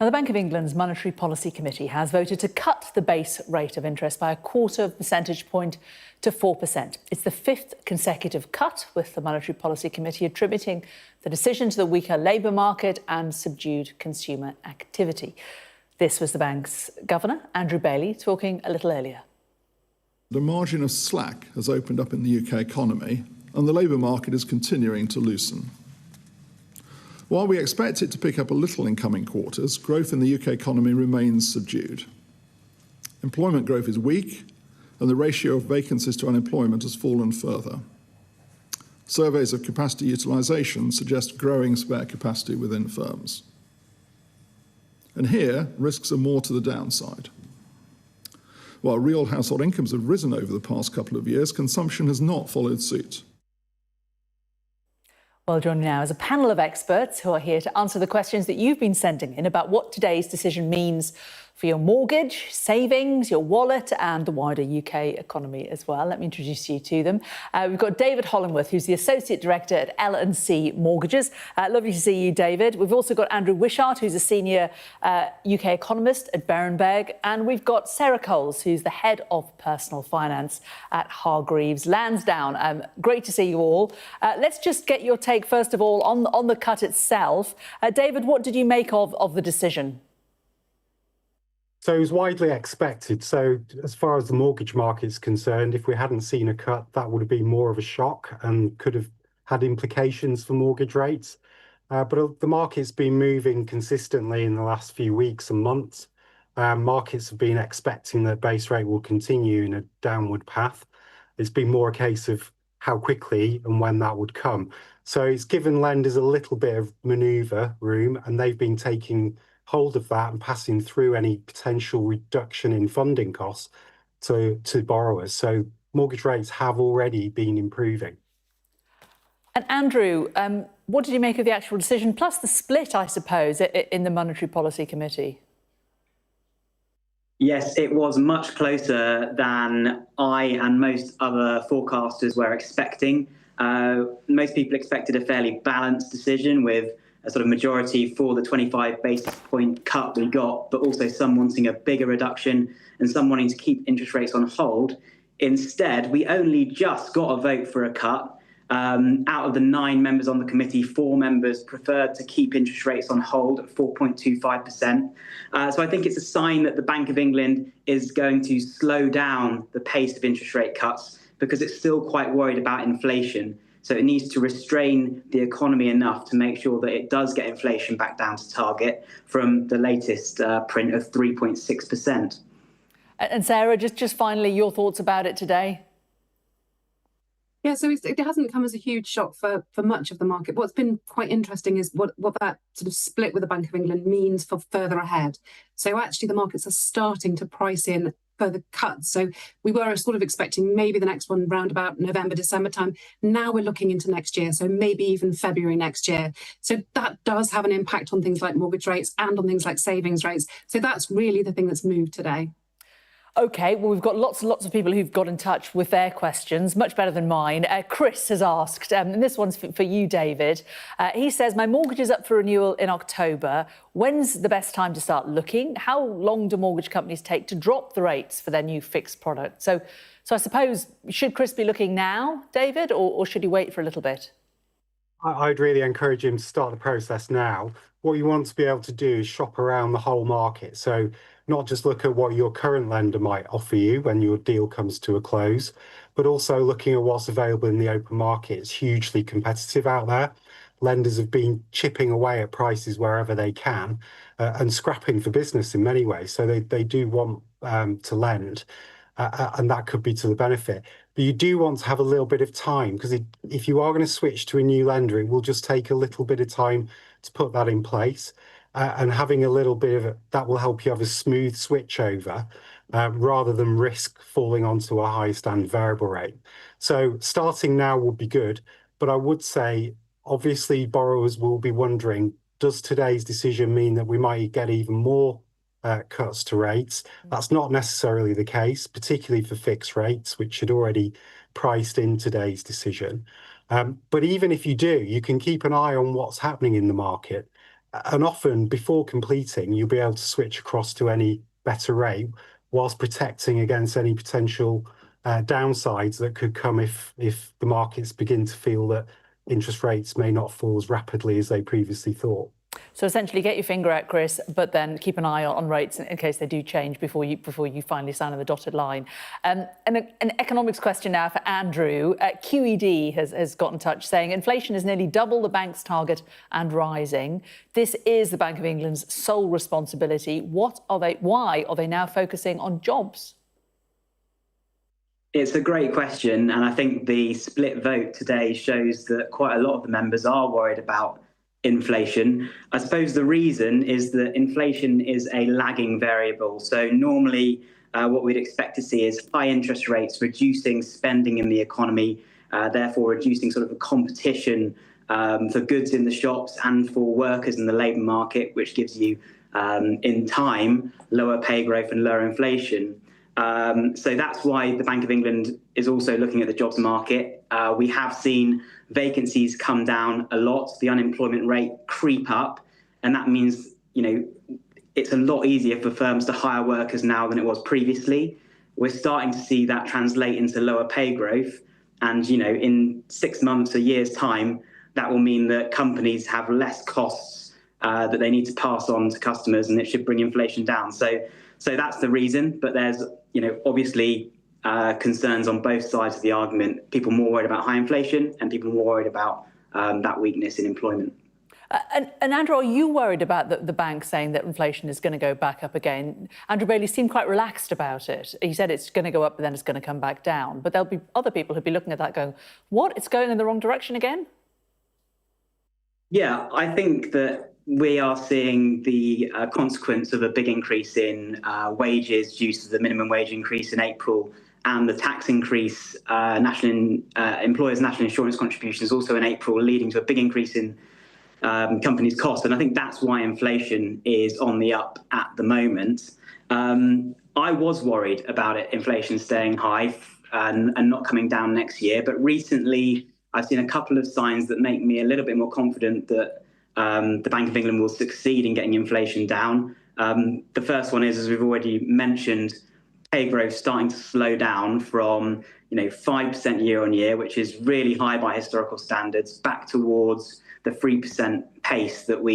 Now, the Bank of England's Monetary Policy Committee has voted to cut the base rate of interest by 1/4 percentage point to 4%. It's the fifth consecutive cut, with the Monetary Policy Committee attributing the decision to the weaker labour market and subdued consumer activity. This was the bank's governor, Andrew Bailey, talking a little earlier. The margin of slack has opened up in the UK economy, and the labour market is continuing to loosen. While we expect it to pick up a little in coming quarters, growth in the UK economy remains subdued. Employment growth is weak, and the ratio of vacancies to unemployment has fallen further. Surveys of capacity utilisation suggest growing spare capacity within firms. And here, risks are more to the downside. While real household incomes have risen over the past couple of years, consumption has not followed suit. Well, joining now is a panel of experts who are here to answer the questions that you've been sending in about what today's decision means for your mortgage, savings, your wallet and the wider UK economy as well. Let me introduce you to them. We've got David Hollingworth, who's the Associate Director at L&C Mortgages. Lovely to see you, David. We've also got Andrew Wishart, who's a Senior UK Economist at Berenberg. And we've got Sarah Coles, who's the Head of Personal Finance at Hargreaves Lansdown. Great to see you all. Let's just get your take, first of all, on the cut itself. David, what did you make of the decision? So it was widely expected. So as far as the mortgage market is concerned, if we hadn't seen a cut, that would have been more of a shock and could have had implications for mortgage rates. But the market's been moving consistently in the last few weeks and months. Markets have been expecting that base rate will continue in a downward path. It's been more a case of how quickly and when that would come. So it's given lenders a little bit of manoeuvre room, and they've been taking hold of that and passing through any potential reduction in funding costs to borrowers. So mortgage rates have already been improving. And Andrew, what did you make of the actual decision, plus the split, I suppose, in the Monetary Policy Committee? Yes, it was much closer than I and most other forecasters were expecting. Most people expected a fairly balanced decision with a sort of majority for the 25 basis point cut we got, but also some wanting a bigger reduction and some wanting to keep interest rates on hold. Instead, we only just got a vote for a cut. Out of the 9 members on the committee, 4 members preferred to keep interest rates on hold at 4.25%. So I think it's a sign that the Bank of England is going to slow down the pace of interest rate cuts because it's still quite worried about inflation. So it needs to restrain the economy enough to make sure that it does get inflation back down to target from the latest print of 3.6%. And Sarah, just finally, your thoughts about it today? Yeah, so it hasn't come as a huge shock for much of the market. What's been quite interesting is what that sort of split with the Bank of England means for further ahead. So actually the markets are starting to price in further cuts. So we were sort of expecting maybe the next one round about November, December time. Now we're looking into next year, so maybe even February next year. So that does have an impact on things like mortgage rates and on things like savings rates. So that's really the thing that's moved today. OK, well, we've got lots and lots of people who've got in touch with their questions, much better than mine. Chris has asked, and this one's for you, David. He says, my mortgage is up for renewal in October. When's the best time to start looking? How long do mortgage companies take to drop the rates for their new fixed product? So I suppose, should Chris be looking now, David, or should he wait for a little bit? I'd really encourage him to start the process now. What you want to be able to do is shop around the whole market. So not just look at what your current lender might offer you when your deal comes to a close, but also looking at what's available in the open market. It's hugely competitive out there. Lenders have been chipping away at prices wherever they can and scrapping for business in many ways. So they do want to lend, and that could be to the benefit. But you do want to have a little bit of time, because if you are going to switch to a new lender, it will just take a little bit of time to put that in place. And having a little bit of it, that will help you have a smooth switch over rather than risk falling onto a high standard variable rate. So starting now would be good. But I would say, obviously, borrowers will be wondering, does today's decision mean that we might get even more cuts to rates? That's not necessarily the case, particularly for fixed rates, which had already priced in today's decision. But even if you do, you can keep an eye on what's happening in the market. And often before completing, you'll be able to switch across to any better rate whilst protecting against any potential downsides that could come if the markets begin to feel that interest rates may not fall as rapidly as they previously thought. So essentially, get your finger out, Chris, but then keep an eye on rates in case they do change before you finally sign on the dotted line. And an economics question now for Andrew. QED has got in touch saying inflation is nearly double the bank's target and rising. This is the Bank of England's sole responsibility. Why are they now focusing on jobs? It's a great question, and I think the split vote today shows that quite a lot of the members are worried about inflation. I suppose the reason is that inflation is a lagging variable. So normally what we'd expect to see is high interest rates reducing spending in the economy, therefore reducing sort of a competition for goods in the shops and for workers in the labour market, which gives you, in time, lower pay growth and lower inflation. So that's why the Bank of England is also looking at the jobs market. We have seen vacancies come down a lot, the unemployment rate creep up, and that means, it's a lot easier for firms to hire workers now than it was previously. We're starting to see that translate into lower pay growth, and in 6 months, a year's time, that will mean that companies have less costs that they need to pass on to customers, and it should bring inflation down. So that's the reason, but there's obviously concerns on both sides of the argument. People more worried about high inflation and people more worried about that weakness in employment. And Andrew, are you worried about the bank saying that inflation is going to go back up again? Andrew Bailey seemed quite relaxed about it. He said it's going to go up, but then it's going to come back down. But there'll be other people who'll be looking at that going, what? It's going in the wrong direction again? Yeah, I think that we are seeing the consequence of a big increase in wages due to the minimum wage increase in April and the tax increase, employers' national insurance contributions also in April, leading to a big increase in companies' costs. And I think that's why inflation is on the up at the moment. I was worried about inflation staying high and not coming down next year. But recently, I've seen a couple of signs that make me a little bit more confident that the Bank of England will succeed in getting inflation down. The first one is, as we've already mentioned, pay growth starting to slow down from 5% year on year, which is really high by historical standards, back towards the 3% pace that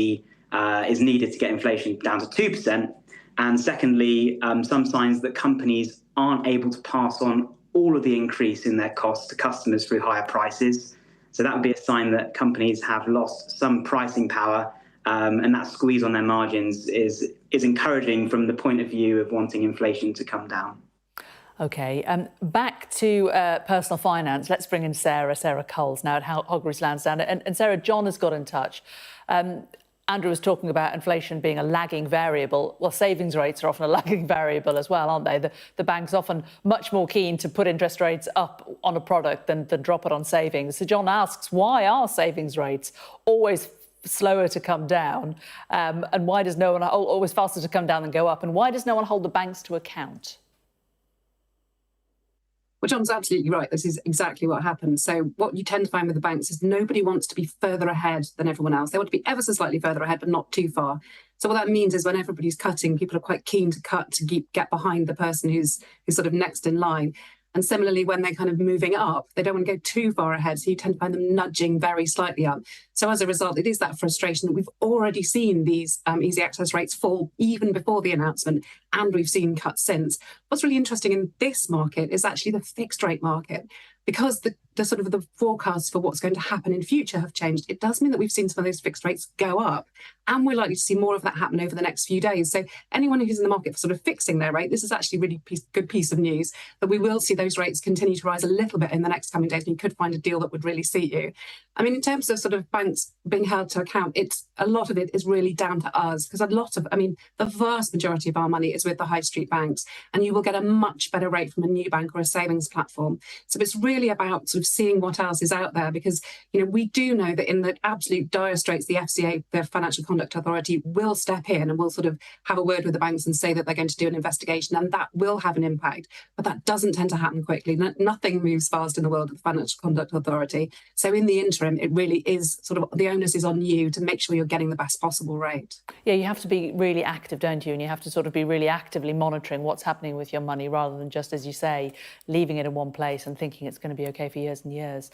is needed to get inflation down to 2%. And secondly, some signs that companies aren't able to pass on all of the increase in their costs to customers through higher prices. So that would be a sign that companies have lost some pricing power, and that squeeze on their margins is encouraging from the point of view of wanting inflation to come down. OK, back to personal finance. Let's bring in Sarah Coles now at Hargreaves Lansdown. And Sarah, John has got in touch. Andrew was talking about inflation being a lagging variable. Well, savings rates are often a lagging variable as well, aren't they? The bank's often much more keen to put interest rates up on a product than drop it on savings. So John asks, why are savings rates always slower to come down? And why does no one, always faster to come down than go up? And why does no one hold the banks to account? Well, John's absolutely right. This is exactly what happens. So what you tend to find with the banks is nobody wants to be further ahead than everyone else. They want to be ever so slightly further ahead, but not too far. So what that means is when everybody's cutting, people are quite keen to cut to get behind the person who's sort of next in line. And similarly, when they're kind of moving up, they don't want to go too far ahead. So you tend to find them nudging very slightly up. So as a result, it is that frustration that we've already seen these easy access rates fall even before the announcement, and we've seen cuts since. What's really interesting in this market is actually the fixed rate market. Because the sort of the forecasts for what's going to happen in future have changed, it does mean that we've seen some of those fixed rates go up, and we're likely to see more of that happen over the next few days. So anyone who's in the market for sort of fixing their rate, this is actually a really good piece of news, that we will see those rates continue to rise a little bit in the next coming days, and you could find a deal that would really suit you. I mean, in terms of sort of banks being held to account, a lot of it is really down to us, because the vast majority of our money is with the high street banks, and you will get a much better rate from a new bank or a savings platform. So it's really about sort of of seeing what else is out there, because we do know that in the absolute dire straits, the FCA, the Financial Conduct Authority, will step in and will sort of have a word with the banks and say that they're going to do an investigation, and that will have an impact. But that doesn't tend to happen quickly. Nothing moves fast in the world of the Financial Conduct Authority. So in the interim, it really is sort of the onus is on you to make sure you're getting the best possible rate. Yeah, you have to be really active, don't you? And you have to sort of be really actively monitoring what's happening with your money, rather than just, as you say, leaving it in one place and thinking it's going to be okay for years and years.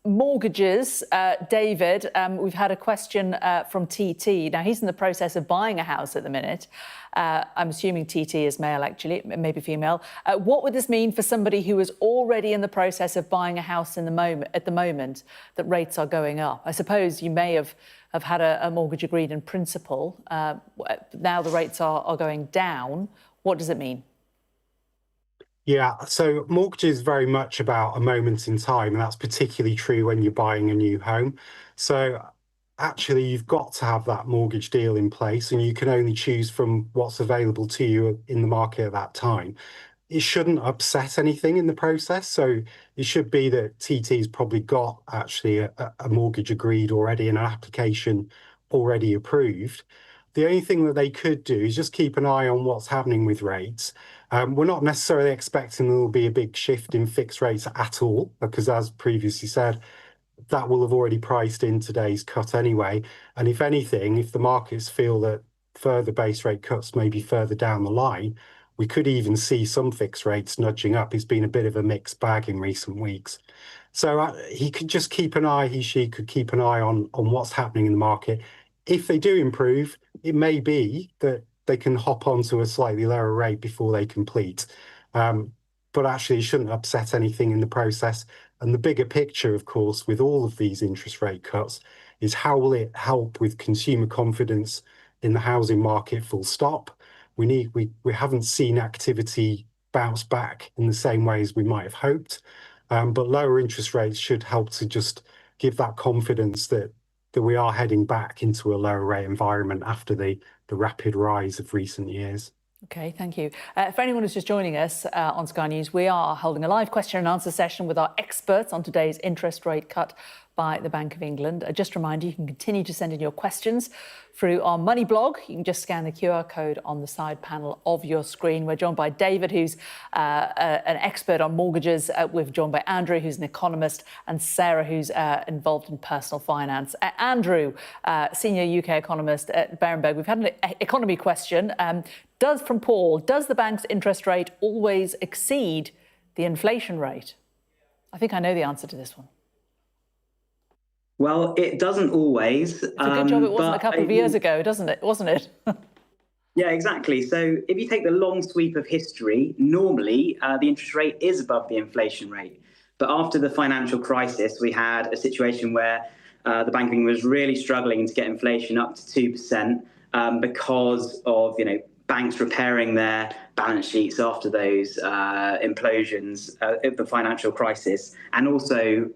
Mortgages, David, we've had a question from TT. Now, he's in the process of buying a house at the minute. I'm assuming TT is male, actually, maybe female. What would this mean for somebody who is already in the process of buying a house at the moment that rates are going up? I suppose you may have had a mortgage agreed in principle. Now the rates are going down. What does it mean? Yeah, so mortgage is very much about a moment in time, and that's particularly true when you're buying a new home. So actually, you've got to have that mortgage deal in place, and you can only choose from what's available to you in the market at that time. It shouldn't upset anything in the process. So it should be that TT's probably got actually a mortgage agreed already and an application already approved. The only thing that they could do is just keep an eye on what's happening with rates. We're not necessarily expecting there will be a big shift in fixed rates at all, because as previously said, that will have already priced in today's cut anyway. And if anything, if the markets feel that further base rate cuts may be further down the line, we could even see some fixed rates nudging up. It's been a bit of a mixed bag in recent weeks. So he could just keep an eye, she could keep an eye on what's happening in the market. If they do improve, it may be that they can hop onto a slightly lower rate before they complete. But actually, it shouldn't upset anything in the process. And the bigger picture, of course, with all of these interest rate cuts is how will it help with consumer confidence in the housing market, full stop. We haven't seen activity bounce back in the same way as we might have hoped. But lower interest rates should help to just give that confidence that we are heading back into a lower rate environment after the rapid rise of recent years. OK, thank you. For anyone who's just joining us on Sky News, we are holding a live question and answer session with our experts on today's interest rate cut by the Bank of England. Just a reminder, you can continue to send in your questions through our Money blog. You can just scan the QR code on the side panel of your screen. We're joined by David, who's an expert on mortgages. We're joined by Andrew, who's an economist, and Sarah, who's involved in personal finance. Andrew, senior UK economist at Berenberg. We've had an economy question. From Paul, does the bank's interest rate always exceed the inflation rate? I think I know the answer to this one. Well, it doesn't always. It's a good job it wasn't a couple of years ago, wasn't it? Yeah, exactly. So if you take the long sweep of history, normally the interest rate is above the inflation rate. But after the financial crisis, we had a situation where the Bank of England was really struggling to get inflation up to 2% because of, banks repairing their balance sheets after those implosions of the financial crisis, and also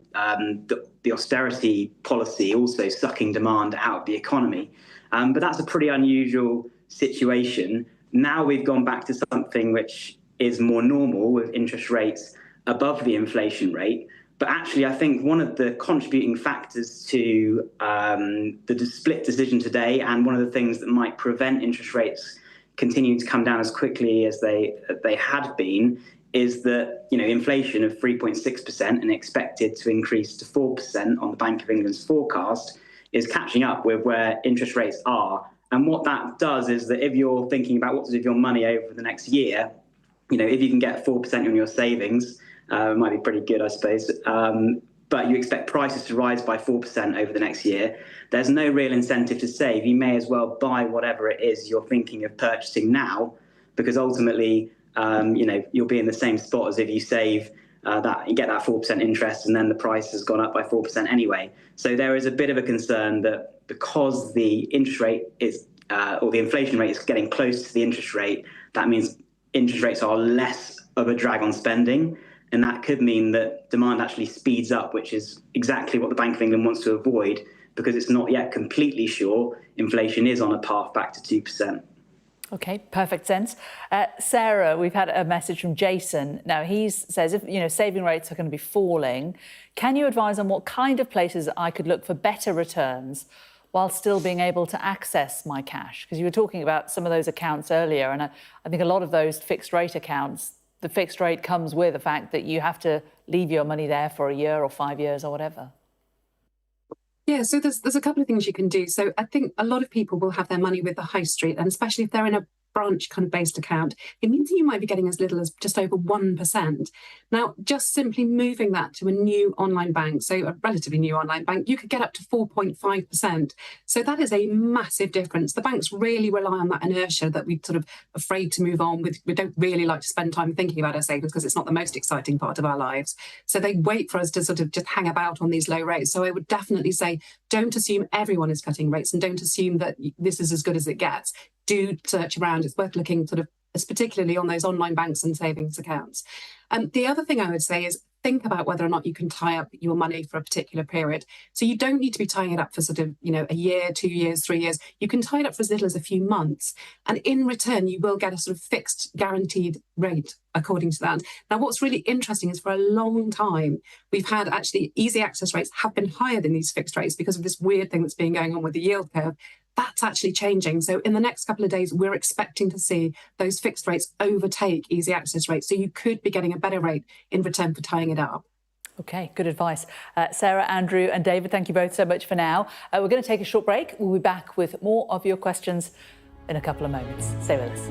the austerity policy also sucking demand out of the economy. But that's a pretty unusual situation. Now we've gone back to something which is more normal, with interest rates above the inflation rate. But actually, I think one of the contributing factors to the split decision today, and one of the things that might prevent interest rates continuing to come down as quickly as they had been, is that inflation of 3.6% and expected to increase to 4% on the Bank of England's forecast is catching up with where interest rates are. And what that does is that if you're thinking about what to do with your money over the next year, if you can get 4% on your savings, it might be pretty good, I suppose. But you expect prices to rise by 4% over the next year. There's no real incentive to save. You may as well buy whatever it is you're thinking of purchasing now, because ultimately, you'll be in the same spot as if you save that, you get that 4% interest, and then the price has gone up by 4% anyway. So there is a bit of a concern that because the interest rate is, or the inflation rate is getting close to the interest rate, that means interest rates are less of a drag on spending. And that could mean that demand actually speeds up, which is exactly what the Bank of England wants to avoid, because it's not yet completely sure inflation is on a path back to 2%. Okay, perfect sense. Sarah, we've had a message from Jason. Now, he says, if saving rates are going to be falling, can you advise on what kind of places I could look for better returns while still being able to access my cash? Because you were talking about some of those accounts earlier, and I think a lot of those fixed rate accounts, the fixed rate comes with the fact that you have to leave your money there for a year or 5 years or whatever. Yeah, so there's a couple of things you can do. So I think a lot of people will have their money with the high street, and especially if they're in a branch kind of based account, it means that you might be getting as little as just over 1%. Now, just simply moving that to a new online bank, so a relatively new online bank, you could get up to 4.5%. So that is a massive difference. The banks really rely on that inertia that we're sort of afraid to move on with. We don't really like to spend time thinking about our savings because it's not the most exciting part of our lives. So they wait for us to sort of just hang about on these low rates. So I would definitely say, don't assume everyone is cutting rates and don't assume that this is as good as it gets. Do search around. It's worth looking sort of, particularly on those online banks and savings accounts. The other thing I would say is think about whether or not you can tie up your money for a particular period. So you don't need to be tying it up for sort of, a year, 2 years, 3 years. You can tie it up for as little as a few months. And in return, you will get a sort of fixed guaranteed rate according to that. Now, what's really interesting is for a long time, we've had actually easy access rates have been higher than these fixed rates because of this weird thing that's been going on with the yield curve. That's actually changing. So in the next couple of days, we're expecting to see those fixed rates overtake easy access rates. So you could be getting a better rate in return for tying it up. OK, good advice. Sarah, Andrew and David, thank you both so much for now. We're going to take a short break. We'll be back with more of your questions in a couple of moments. Stay with us.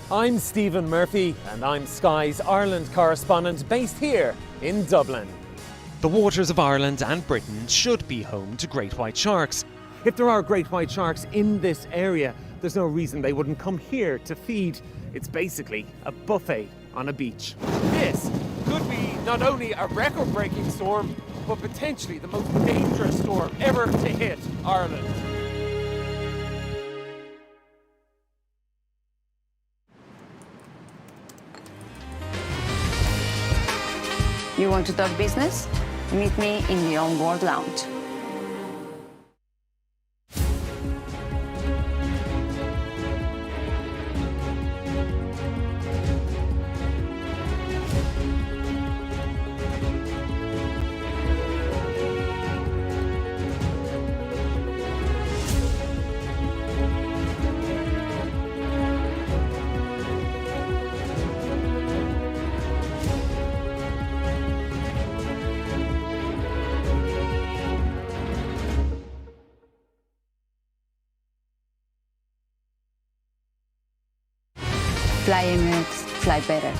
I'm Stephen Murphy and I'm Sky's Ireland correspondent based here in Dublin. The waters of Ireland and Britain should be home to great white sharks. If there are great white sharks in this area, there's no reason they wouldn't come here to feed. It's basically a buffet on a beach. This could be not only a record-breaking storm, but potentially the most dangerous storm ever to hit Ireland. You want to talk business? Meet me in the On-Board Lounge. Fly Emirates, fly better.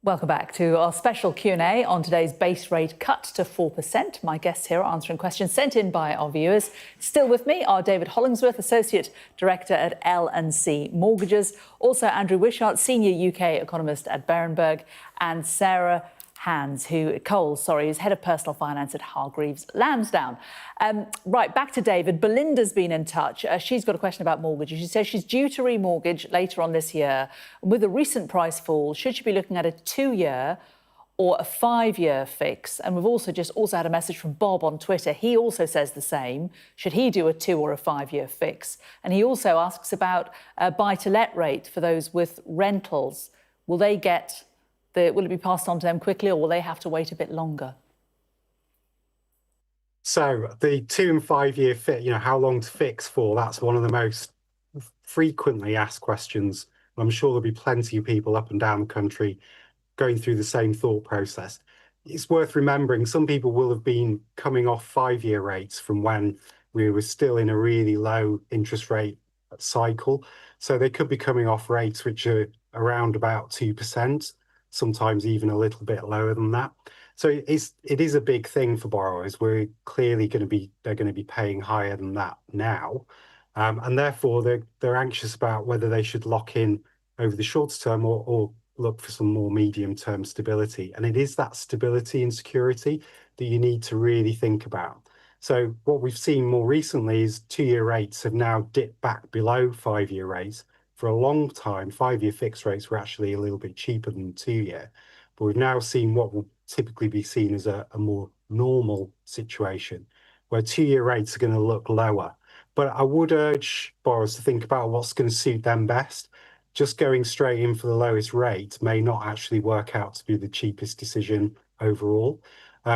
Welcome back to our special Q&A on today's base rate cut to 4%. My guests here are answering questions sent in by our viewers. Still with me are David Hollingworth, Associate Director at L&C Mortgages, also Andrew Wishart, Senior UK Economist at Berenberg, and Sarah Coles, who's Head of Personal Finance at Hargreaves Lansdown. Right, back to David. Belinda's been in touch. She's got a question about mortgages. She says she's due to remortgage later on this year. With the recent price fall, should she be looking at a 2-year or a 5-year fix? And we've also had a message from Bob on Twitter. He also says the same. Should he do a 2 or a 5-year fix? And he also asks about a buy-to-let rate for those with rentals. Will it be passed on to them quickly, or will they have to wait a bit longer? So the 2 and 5 year fit, how long to fix for? That's one of the most frequently asked questions. I'm sure there'll be plenty of people up and down the country going through the same thought process. It's worth remembering some people will have been coming off 5-year rates from when we were still in a really low interest rate cycle. So they could be coming off rates which are around about 2%. Sometimes even a little bit lower than that. So it is a big thing for borrowers. We're clearly they're going to be paying higher than that now. And therefore they're anxious about whether they should lock in over the short term or look for some more medium term stability. And it is that stability and security that you need to really think about. So what we've seen more recently is 2-year rates have now dipped back below 5-year rates. For a long time, 5-year fixed rates were actually a little bit cheaper than 2-year. But we've now seen what will typically be seen as a more normal situation, where 2-year rates are going to look lower. But I would urge borrowers to think about what's going to suit them best. Just going straight in for the lowest rate may not actually work out to be the cheapest decision overall.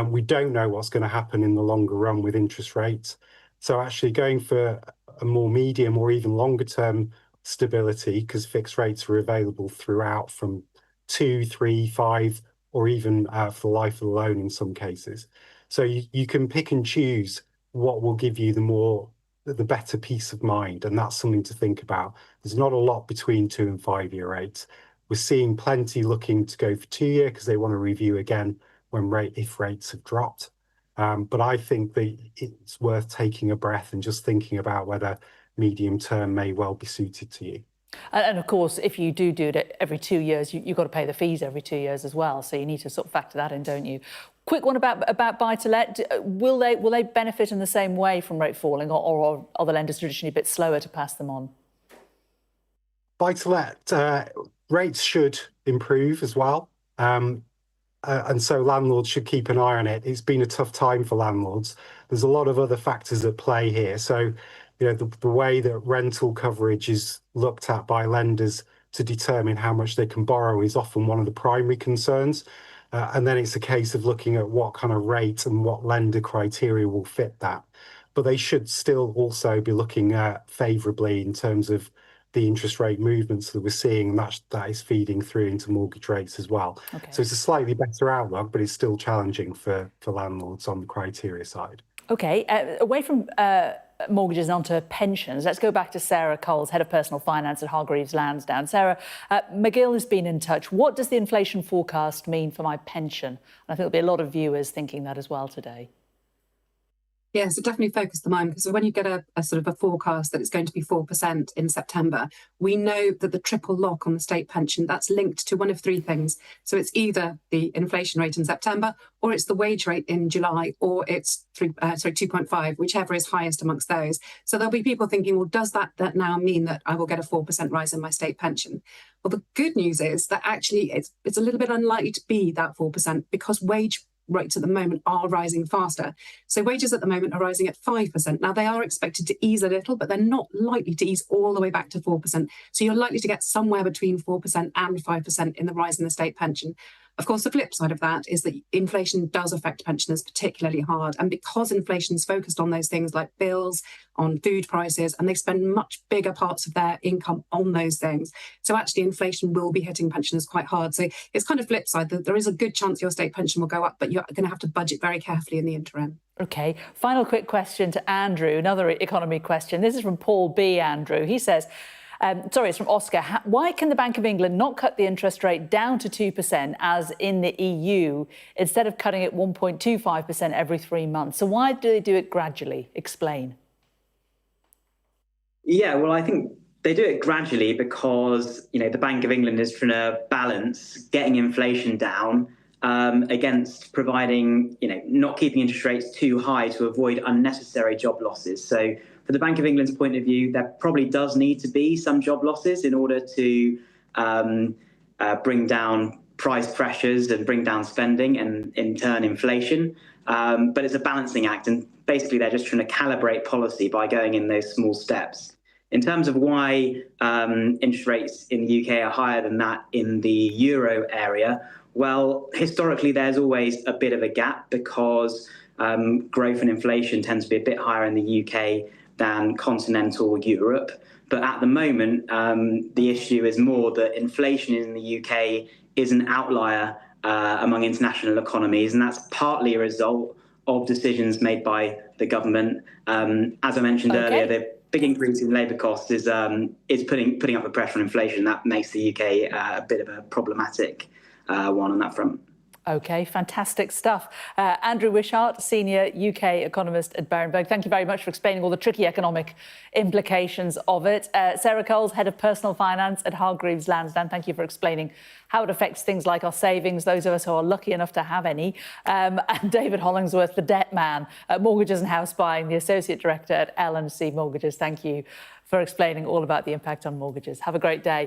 We don't know what's going to happen in the longer run with interest rates. So actually going for a more medium or even longer term stability, because fixed rates are available throughout from 2, 3, 5, or even for the life of the loan in some cases. So you can pick and choose what will give you the better peace of mind, and that's something to think about. There's not a lot between 2 and 5-year rates. We're seeing plenty looking to go for 2-year because they want to review again if rates have dropped. But I think that it's worth taking a breath and just thinking about whether medium term may well be suited to you. And of course, if you do it every 2 years, you've got to pay the fees every 2 years as well. So you need to sort of factor that in, don't you? Quick one about buy-to-let. Will they benefit in the same way from rate falling, or are the lenders traditionally a bit slower to pass them on? Buy-to-let rates should improve as well. And so landlords should keep an eye on it. It's been a tough time for landlords. There's a lot of other factors at play here. So, the way that rental coverage is looked at by lenders to determine how much they can borrow is often one of the primary concerns. And then it's a case of looking at what kind of rate and what lender criteria will fit that. But they should still also be looking at favourably in terms of the interest rate movements that we're seeing, and that is feeding through into mortgage rates as well. Okay. So it's a slightly better outlook, but it's still challenging for landlords on the criteria side. Okay, away from mortgages and onto pensions, let's go back to Sarah Coles, Head of Personal Finance at Hargreaves Lansdown. Sarah, McGill has been in touch. What does the inflation forecast mean for my pension? And I think there'll be a lot of viewers thinking that as well today. Yeah, so definitely focus the mind, because when you get a sort of a forecast that it's going to be 4% in September, we know that the triple lock on the state pension, that's linked to one of 3 things. So it's either the inflation rate in September, or it's the wage rate in July, or it's 2.5, whichever is highest amongst those. So there'll be people thinking, well, does that now mean that I will get a 4% rise in my state pension? Well, the good news is that actually it's a little bit unlikely to be that 4%, because wage rates at the moment are rising faster. So wages at the moment are rising at 5%. Now, they are expected to ease a little, but they're not likely to ease all the way back to 4%. So you're likely to get somewhere between 4% and 5% in the rise in the state pension. Of course, the flip side of that is that inflation does affect pensioners particularly hard. And because inflation is focused on those things like bills, on food prices, and they spend much bigger parts of their income on those things. So actually, inflation will be hitting pensioners quite hard. So it's kind of flip side that there is a good chance your state pension will go up, but you're going to have to budget very carefully in the interim. OK, final quick question to Andrew, another economy question. This is from Paul B. Andrew. He says, it's from Oscar. Why can the Bank of England not cut the interest rate down to 2% as in the EU instead of cutting it 1.25% every 3 months? So why do they do it gradually? Explain. Yeah, well, I think they do it gradually because, the Bank of England is trying to balance getting inflation down against providing, not keeping interest rates too high to avoid unnecessary job losses. So for the Bank of England's point of view, there probably does need to be some job losses in order to bring down price pressures and bring down spending and in turn inflation. But it's a balancing act. And basically, they're just trying to calibrate policy by going in those small steps. In terms of why interest rates in the UK are higher than that in the euro area, well, historically, there's always a bit of a gap because growth and inflation tends to be a bit higher in the UK than continental Europe. But at the moment, the issue is more that inflation in the UK is an outlier among international economies, and that's partly a result of decisions made by the government. As I mentioned earlier, the big increase in labour costs is putting up a pressure on inflation. That makes the UK a bit of a problematic one on that front. OK, fantastic stuff. Andrew Wishart, Senior UK Economist at Berenberg, thank you very much for explaining all the tricky economic implications of it. Sarah Coles, Head of Personal Finance at Hargreaves Lansdown, thank you for explaining how it affects things like our savings, those of us who are lucky enough to have any. And David Hollingworth, the debt man at Mortgages and House Buying, the Associate Director at L&C Mortgages, thank you for explaining all about the impact on mortgages. Have a great day.